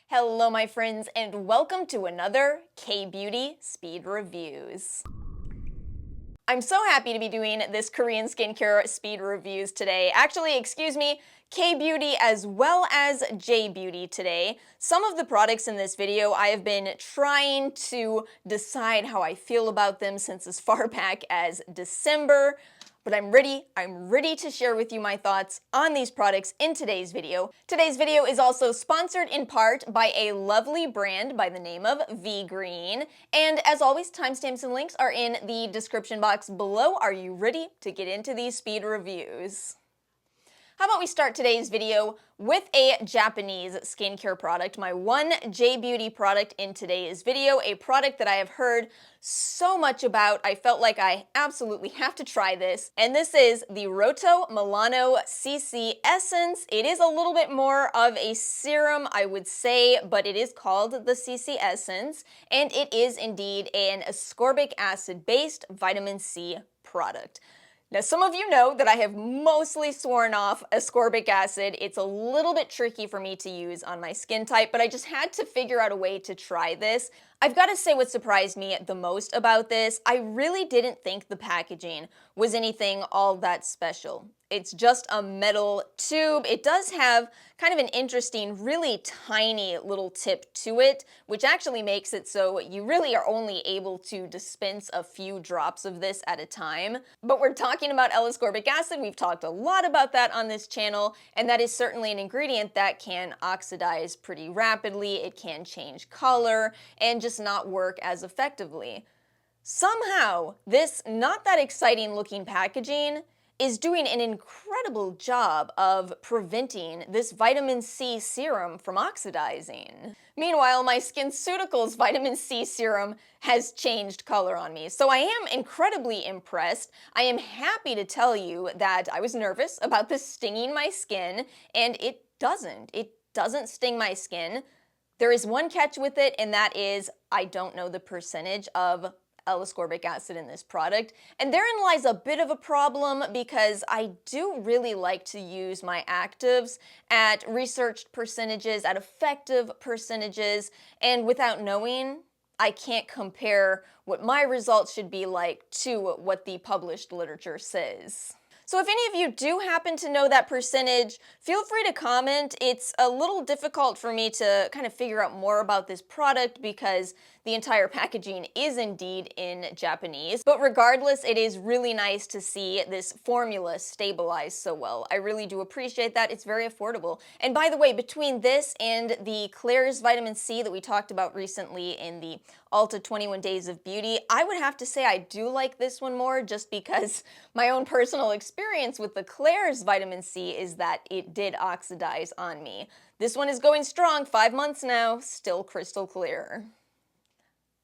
Hello my friends and welcome to another K-Beauty Speed Reviews. I'm so happy to be doing this Korean skincare speed reviews today. Actually, excuse me, K-Beauty as well as J-Beauty today. Some of the products in this video I have been trying to decide how I feel about them since as far back as December. But I'm ready to share with you my thoughts on these products in today's video. Today's video is also sponsored in part by a lovely brand by the name of Vegreen. And as always, timestamps and links are in the description box below. Are you ready to get into these speed reviews? How about we start today's video with a Japanese skincare product, my one J-Beauty product in today's video, a product that I have heard so much about. I felt like I absolutely have to try this, and this is the Melano CC Essence. It is a little bit more of a serum, I would say, but it is called the CC Essence, and it is indeed an ascorbic acid-based vitamin C product. Now, some of you know that I have mostly sworn off ascorbic acid. It's a little bit tricky for me to use on my skin type, but I just had to figure out a way to try this. I've got to say what surprised me the most about this, I really didn't think the packaging was anything all that special. It's just a metal tube. It does have kind of an interesting, really tiny little tip to it, which actually makes it so you really are only able to dispense a few drops of this at a time. But we're talking about L-ascorbic acid. We've talked a lot about that on this channel, and that is certainly an ingredient that can oxidize pretty rapidly. It can change color and just not work as effectively. Somehow, this not that exciting looking packaging is doing an incredible job of preventing this vitamin C serum from oxidizing. Meanwhile, my SkinCeuticals vitamin C serum has changed color on me, so I am incredibly impressed. I am happy to tell you that I was nervous about this stinging my skin, and it doesn't. It doesn't sting my skin. There is one catch with it, and that is I don't know the percentage of L-ascorbic acid in this product, and therein lies a bit of a problem because I do really like to use my actives at researched percentages, at effective percentages, and without knowing, I can't compare what my results should be like to what the published literature says. So if any of you do happen to know that percentage, feel free to comment. It's a little difficult for me to kind of figure out more about this product because the entire packaging is indeed in Japanese. But regardless, it is really nice to see this formula stabilize so well. I really do appreciate that. It's very affordable. And by the way, between this and the Klairs Vitamin C that we talked about recently in the Ulta 21 Days of Beauty, I would have to say I do like this one more just because my own personal experience with the Klairs Vitamin C is that it did oxidize on me. This one is going strong, 5 months now, still crystal clear.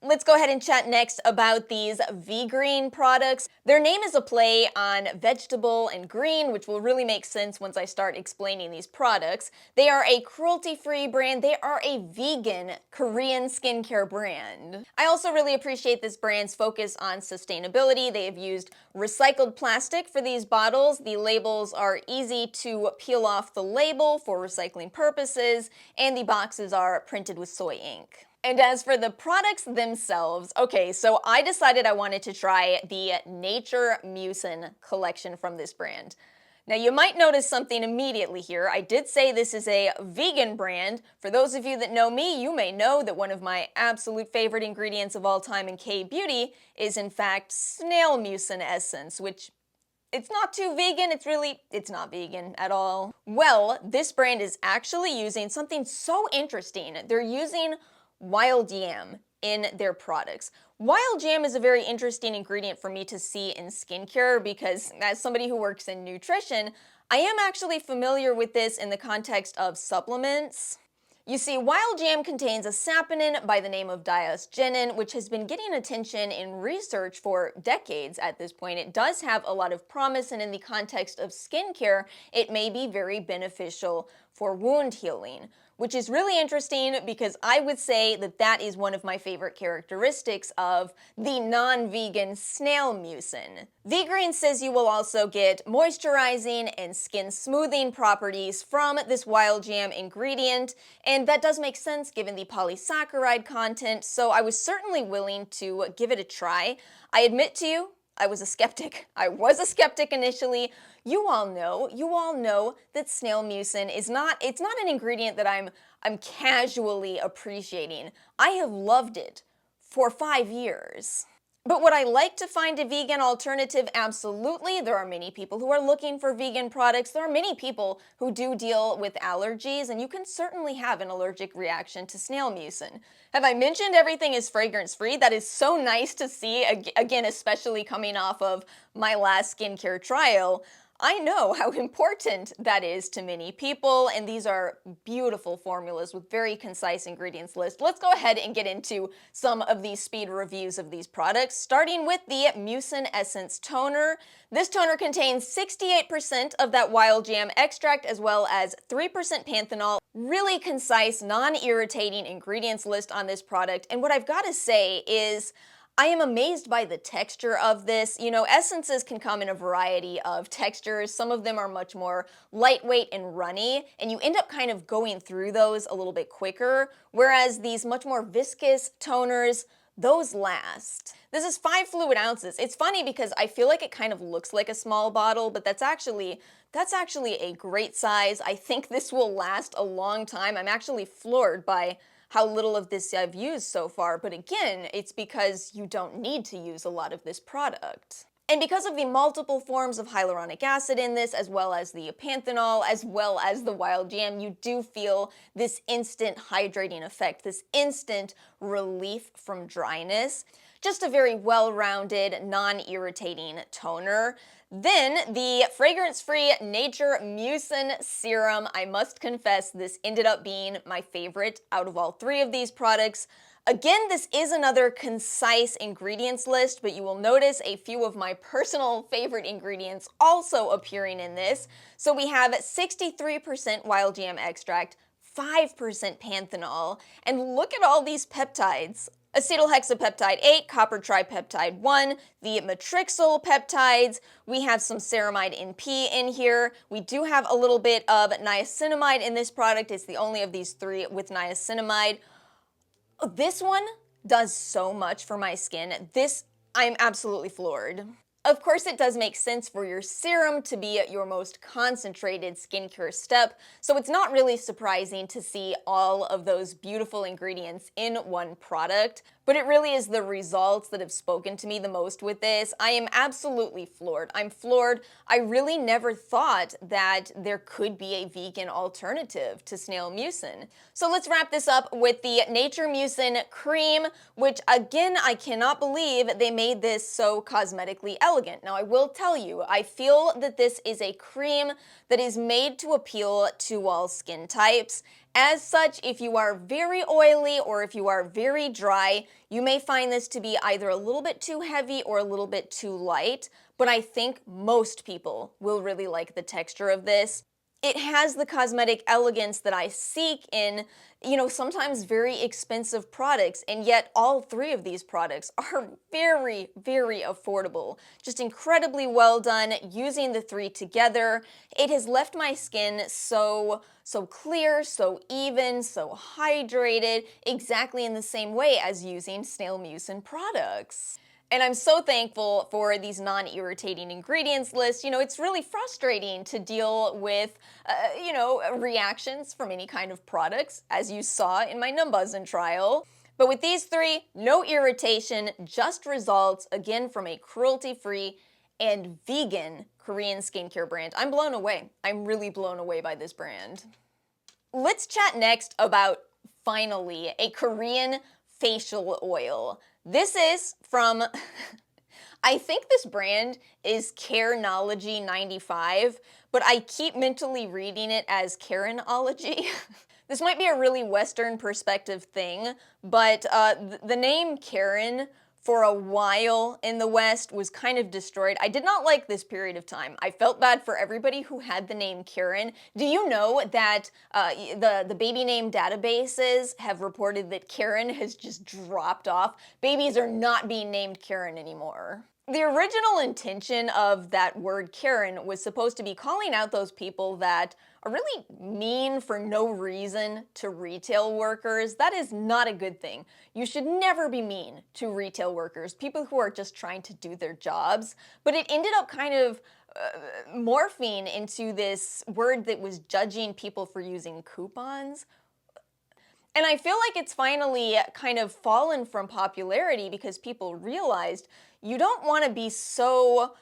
Let's go ahead and chat next about these Vegreen products. Their name is a play on vegetable and green, which will really make sense once I start explaining these products. They are a cruelty-free brand. They are a vegan Korean skincare brand. I also really appreciate this brand's focus on sustainability. They have used recycled plastic for these bottles. The labels are easy to peel off the label for recycling purposes, and the boxes are printed with soy ink. And as for the products themselves, okay, so I decided I wanted to try the Nature Mucin collection from this brand. Now you might notice something immediately here. I did say this is a vegan brand. For those of you that know me, you may know that one of my absolute favorite ingredients of all time in K-Beauty is in fact Snail Mucin Essence, which it's not too vegan, it's not vegan at all. Well, this brand is actually using something so interesting. They're using wild yam in their products. Wild yam is a very interesting ingredient for me to see in skincare because as somebody who works in nutrition, I am actually familiar with this in the context of supplements. You see, wild yam contains a saponin by the name of diosgenin, which has been getting attention in research for decades at this point. It does have a lot of promise, and in the context of skincare, it may be very beneficial for wound healing. which is really interesting because I would say that that is one of my favorite characteristics of the non-vegan Snail Mucin. Vegreen says you will also get moisturizing and skin smoothing properties from this wild jam ingredient, and that does make sense given the polysaccharide content, so I was certainly willing to give it a try. I admit to you, I was a skeptic. I was a skeptic initially. You all know that snail mucin is not an ingredient that I'm casually appreciating. I have loved it for 5 years. But would I like to find a vegan alternative? Absolutely. There are many people who are looking for vegan products. There are many people who do deal with allergies, and you can certainly have an allergic reaction to snail mucin. Have I mentioned everything is fragrance-free? That is so nice to see, again, especially coming off of my last skincare trial. I know how important that is to many people, and these are beautiful formulas with very concise ingredients list. Let's go ahead and get into some of these speed reviews of these products, starting with the Mucin Essence Toner. This toner contains 68% of that wild jam extract as well as 3% panthenol. Really concise, non-irritating ingredients list on this product, and what I've got to say is I am amazed by the texture of this. You know, essences can come in a variety of textures. Some of them are much more lightweight and runny, and you end up kind of going through those a little bit quicker, whereas these much more viscous toners, those last. This is 5 fluid ounces. It's funny because I feel like it kind of looks like a small bottle, but that's actually a great size. I think this will last a long time. I'm actually floored by how little of this I've used so far, but again, it's because you don't need to use a lot of this product. And because of the multiple forms of hyaluronic acid in this, as well as the panthenol, as well as the wild jam, you do feel this instant hydrating effect, this instant relief from dryness. Just a very well-rounded, non-irritating toner. Then the fragrance-free Nature Mucin Serum. I must confess, this ended up being my favorite out of all 3 of these products. Again, this is another concise ingredients list, but you will notice a few of my personal favorite ingredients also appearing in this. So we have 63% wild jam extract, 5% panthenol, and look at all these peptides. Acetohexapeptide 8, copper tripeptide 1, the matrixyl peptides, we have some ceramide NP in here, we do have a little bit of niacinamide in this product, it's the only of these 3 with niacinamide. This one does so much for my skin. I'm absolutely floored. Of course, it does make sense for your serum to be your most concentrated skincare step, so it's not really surprising to see all of those beautiful ingredients in one product, but it really is the results that have spoken to me the most with this. I am absolutely floored. I'm floored. I really never thought that there could be a vegan alternative to snail mucin. So let's wrap this up with the Nature Mucin Cream, which again, I cannot believe they made this so cosmetically elegant. Now I will tell you, I feel that this is a cream that is made to appeal to all skin types. As such, if you are very oily or if you are very dry, you may find this to be either a little bit too heavy or a little bit too light, but I think most people will really like the texture of this. It has the cosmetic elegance that I seek in, sometimes very expensive products, and yet all 3 of these products are very, very affordable. Just incredibly well done using the 3 together. It has left my skin so clear, so even, so hydrated, exactly in the same way as using Snail Mucin products. And I'm so thankful for these non-irritating ingredients lists. It's really frustrating to deal with, reactions from any kind of products, as you saw in my Numbuzin trial. But with these 3, no irritation, just results, again, from a cruelty-free and vegan Korean skincare brand. I'm blown away. I'm really blown away by this brand. Let's chat next about, finally, a Korean facial oil. This is from, I think this brand is Carenology 95, but I keep mentally reading it as Carenology. This might be a really Western perspective thing, but the name Karen for a while in the West was kind of destroyed. I did not like this period of time. I felt bad for everybody who had the name Karen. Do you know that the baby name databases have reported that Karen has just dropped off? Babies are not being named Karen anymore. The original intention of that word Karen was supposed to be calling out those people that are really mean for no reason to retail workers. That is not a good thing. You should never be mean to retail workers, people who are just trying to do their jobs. But it ended up kind of morphing into this word that was judging people for using coupons. And I feel like it's finally kind of fallen from popularity because people realized you don't want to be so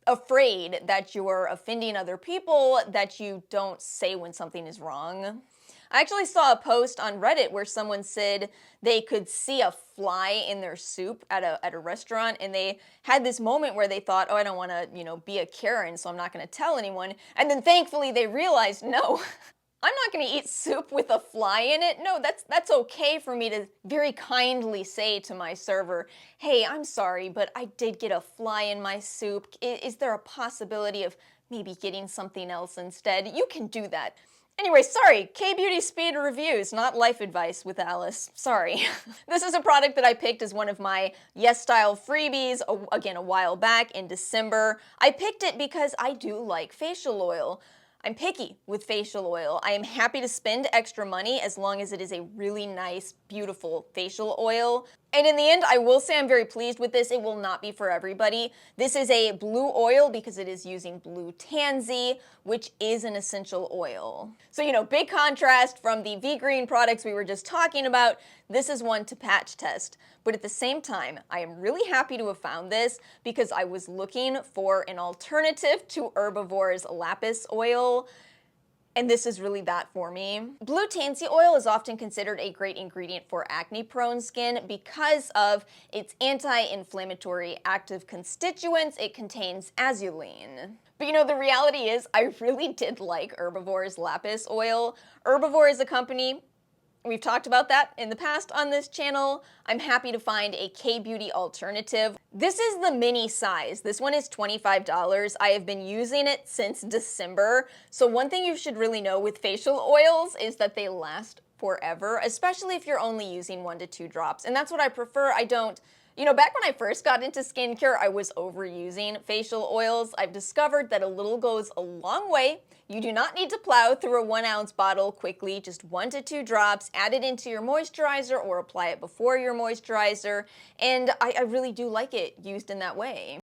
afraid that you're offending other people that you don't say when something is wrong. I actually saw a post on Reddit where someone said they could see a fly in their soup at a restaurant, and they had this moment where they thought, oh, I don't want to, be a Karen, so I'm not going to tell anyone. And then thankfully they realized, no, I'm not going to eat soup with a fly in it. No, that's okay for me to very kindly say to my server, hey, I'm sorry, but I did get a fly in my soup. Is there a possibility of maybe getting something else instead? You can do that. Anyway, sorry, K-Beauty Speed Reviews, not life advice with Alice. Sorry. This is a product that I picked as one of my Yes Style freebies, again, a while back in December. I picked it because I do like facial oil. I'm picky with facial oil. I am happy to spend extra money as long as it is a really nice, beautiful facial oil. And in the end, I will say I'm very pleased with this. It will not be for everybody. This is a blue oil because it is using blue tansy, which is an essential oil. So, big contrast from the Vegreen products we were just talking about. This is one to patch test. But at the same time, I am really happy to have found this because I was looking for an alternative to Herbivore's lapis oil, and this is really that for me. Blue tansy oil is often considered a great ingredient for acne-prone skin because of its anti-inflammatory active constituents. It contains azulene. But the reality is I really did like Herbivore's lapis oil. Herbivore is a company. We've talked about that in the past on this channel. I'm happy to find a K-Beauty alternative. This is the mini size. This one is $25. I have been using it since December. So one thing you should really know with facial oils is that they last forever, especially if you're only using 1 to 2 drops. And that's what I prefer. I don't, back when I first got into skincare, I was overusing facial oils. I've discovered that a little goes a long way. You do not need to plow through a 1-ounce bottle quickly, just 1 to 2 drops, add it into your moisturizer or apply it before your moisturizer, and I really do like it used in that way.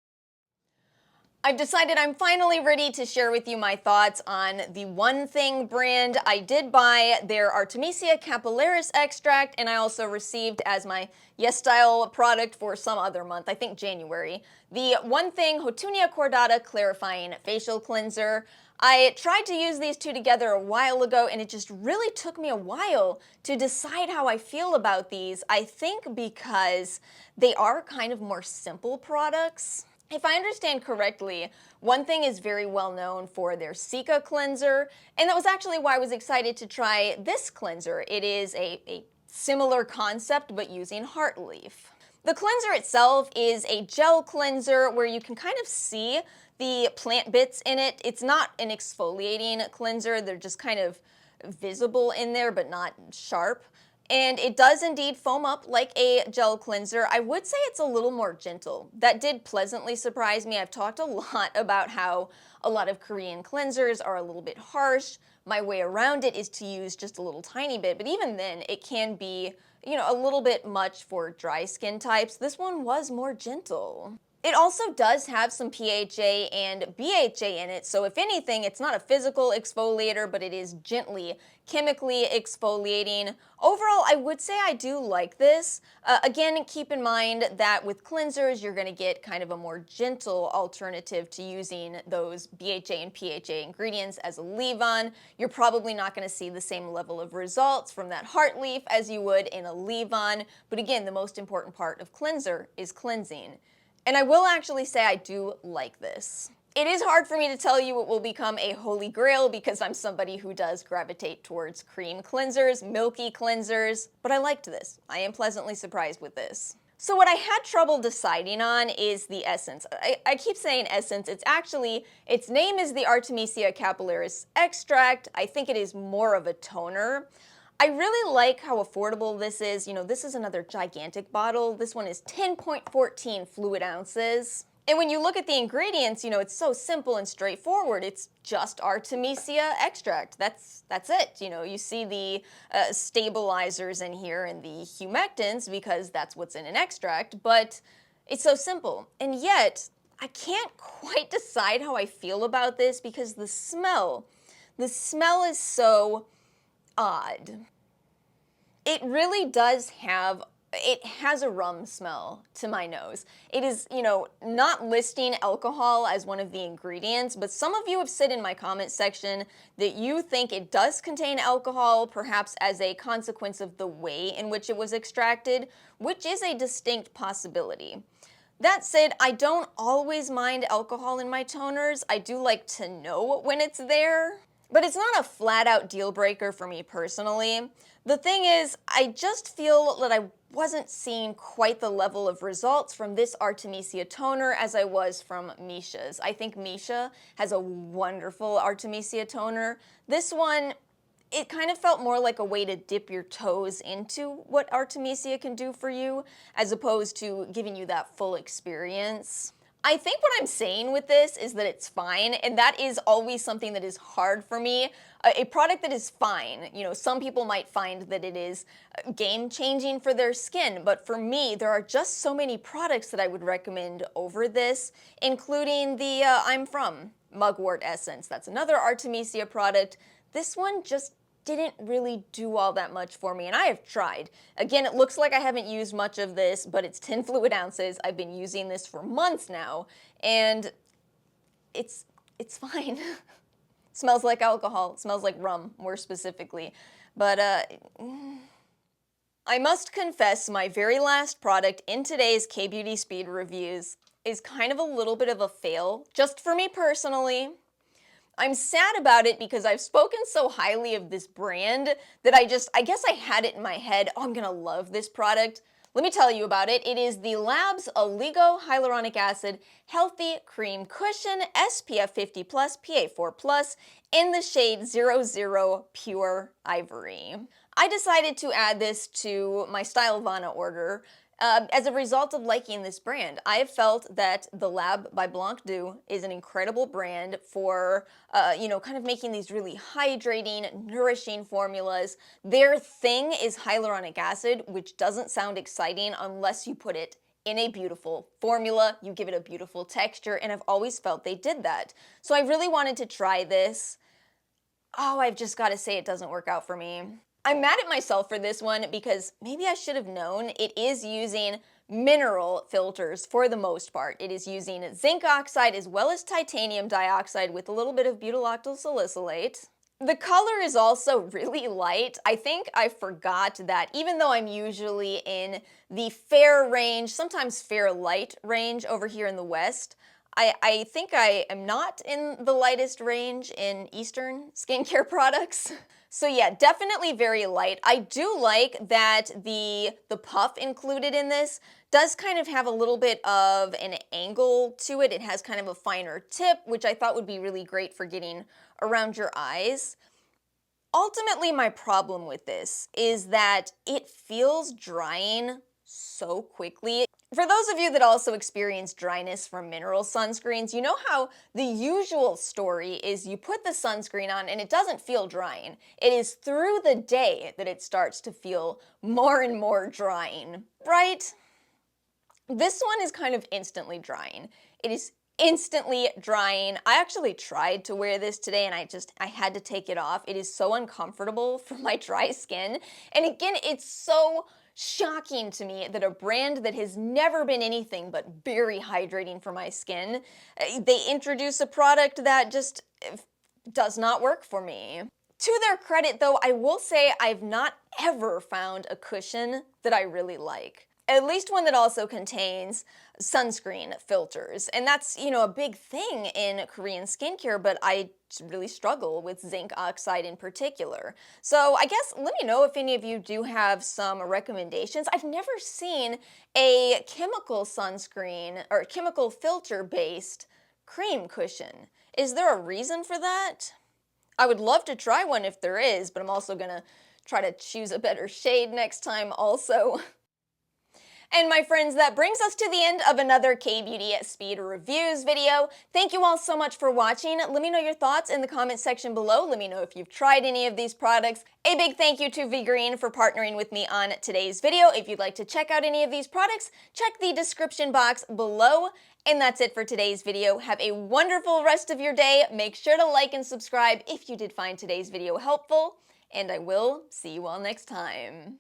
I've decided I'm finally ready to share with you my thoughts on the One Thing brand. I did buy their Artemisia capillaris extract, and I also received as my Yes Style product for some other month, I think January, the One Thing Hotunia cordata clarifying facial cleanser. I tried to use these two together a while ago, and it just really took me a while to decide how I feel about these. I think because they are kind of more simple products. If I understand correctly, One Thing is very well known for their Cica cleanser, and that was actually why I was excited to try this cleanser. It is a similar concept, but using heart leaf. The cleanser itself is a gel cleanser where you can kind of see the plant bits in it. It's not an exfoliating cleanser. They're just kind of visible in there, but not sharp. And it does indeed foam up like a gel cleanser. I would say it's a little more gentle. That did pleasantly surprise me. I've talked a lot about how a lot of Korean cleansers are a little bit harsh. My way around it is to use just a little tiny bit, but even then it can be, a little bit much for dry skin types. This one was more gentle. It also does have some PHA and BHA in it, so if anything, it's not a physical exfoliator, but it is gently chemically exfoliating. Overall, I would say I do like this. Again, keep in mind that with cleansers, you're going to get kind of a more gentle alternative to using those BHA and PHA ingredients as a leave-on. You're probably not going to see the same level of results from that heart leaf as you would in a leave-on, but again, the most important part of cleanser is cleansing. And I will actually say I do like this. It is hard for me to tell you it will become a holy grail because I'm somebody who does gravitate towards cream cleansers, milky cleansers, but I liked this. I am pleasantly surprised with this. So what I had trouble deciding on is the essence. I keep saying essence. It's actually, its name is the Artemisia capillaris extract. I think it is more of a toner. I really like how affordable this is. You know, this is another gigantic bottle. This one is 10.14 fluid ounces. And when you look at the ingredients, you know, it's so simple and straightforward. It's just Artemisia extract. That's it. You know, you see the stabilizers in here and the humectants because that's what's in an extract, but it's so simple. And yet, I can't quite decide how I feel about this because the smell is so odd. It really does have, it has a rum smell to my nose. It is, you know, not listing alcohol as one of the ingredients, but some of you have said in my comment section that you think it does contain alcohol, perhaps as a consequence of the way in which it was extracted, which is a distinct possibility. That said, I don't always mind alcohol in my toners. I do like to know when it's there. But it's not a flat-out deal breaker for me personally. The thing is, I just feel that I wasn't seeing quite the level of results from this Artemisia toner as I was from Micia's. I think Micia has a wonderful Artemisia toner. This one, it kind of felt more like a way to dip your toes into what Artemisia can do for you, as opposed to giving you that full experience. I think what I'm saying with this is that it's fine, and that is always something that is hard for me. A product that is fine, you know, some people might find that it is game-changing for their skin, but for me, there are just so many products that I would recommend over this, including the I'm From Mugwort Essence. That's another Artemisia product. This one just didn't really do all that much for me, and I have tried. Again, it looks like I haven't used much of this, but it's 10 fluid ounces. I've been using this for months now, and it's fine. Smells like alcohol. It smells like rum, more specifically. But I must confess, my very last product in today's K-Beauty Speed Reviews is kind of a little bit of a fail, just for me personally. I'm sad about it because I've spoken so highly of this brand that I guess I had it in my head, oh, I'm gonna love this product. Let me tell you about it. It is Thelab's Oligo Hyaluronic Acid Healthy Cream Cushion SPF 50+, PA4+, in the shade 00 Pure Ivory. I decided to add this to my Stylovana order as a result of liking this brand. I have felt that Thelab by Blanc Deux is an incredible brand for, you know, kind of making these really hydrating, nourishing formulas. Their thing is hyaluronic acid, which doesn't sound exciting unless you put it in a beautiful formula, you give it a beautiful texture, and I've always felt they did that. So I really wanted to try this. Oh, I've just got to say it doesn't work out for me. I'm mad at myself for this one because maybe I should have known it is using mineral filters for the most part. It is using zinc oxide as well as titanium dioxide with a little bit of butyloctyl salicylate. The color is also really light. I think I forgot that even though I'm usually in the fair range, sometimes fair light range over here in the West, I think I am not in the lightest range in Eastern skincare products. So yeah, definitely very light. I do like that the puff included in this does kind of have a little bit of an angle to it. It has kind of a finer tip, which I thought would be really great for getting around your eyes. Ultimately, my problem with this is that it feels drying so quickly. For those of you that also experience dryness from mineral sunscreens, you know how the usual story is you put the sunscreen on and it doesn't feel drying. It is through the day that it starts to feel more and more drying, right? This one is kind of instantly drying. It is instantly drying. I actually tried to wear this today and I had to take it off. It is so uncomfortable for my dry skin. And again, it's so shocking to me that a brand that has never been anything but very hydrating for my skin, they introduce a product that just does not work for me. To their credit though, I will say I've not ever found a cushion that I really like. at least one that also contains sunscreen filters. And that's, a big thing in Korean skincare, but I really struggle with zinc oxide in particular. So I guess let me know if any of you do have some recommendations. I've never seen a chemical sunscreen or chemical filter based cream cushion. Is there a reason for that? I would love to try one if there is, but I'm also gonna try to choose a better shade next time also. And my friends, that brings us to the end of another K-Beauty Speed Reviews video. Thank you all so much for watching. Let me know your thoughts in the comment section below. Let me know if you've tried any of these products. A big thank you to Vegreen for partnering with me on today's video. If you'd like to check out any of these products, check the description box below. And that's it for today's video. Have a wonderful rest of your day. Make sure to like and subscribe if you did find today's video helpful. And I will see you all next time.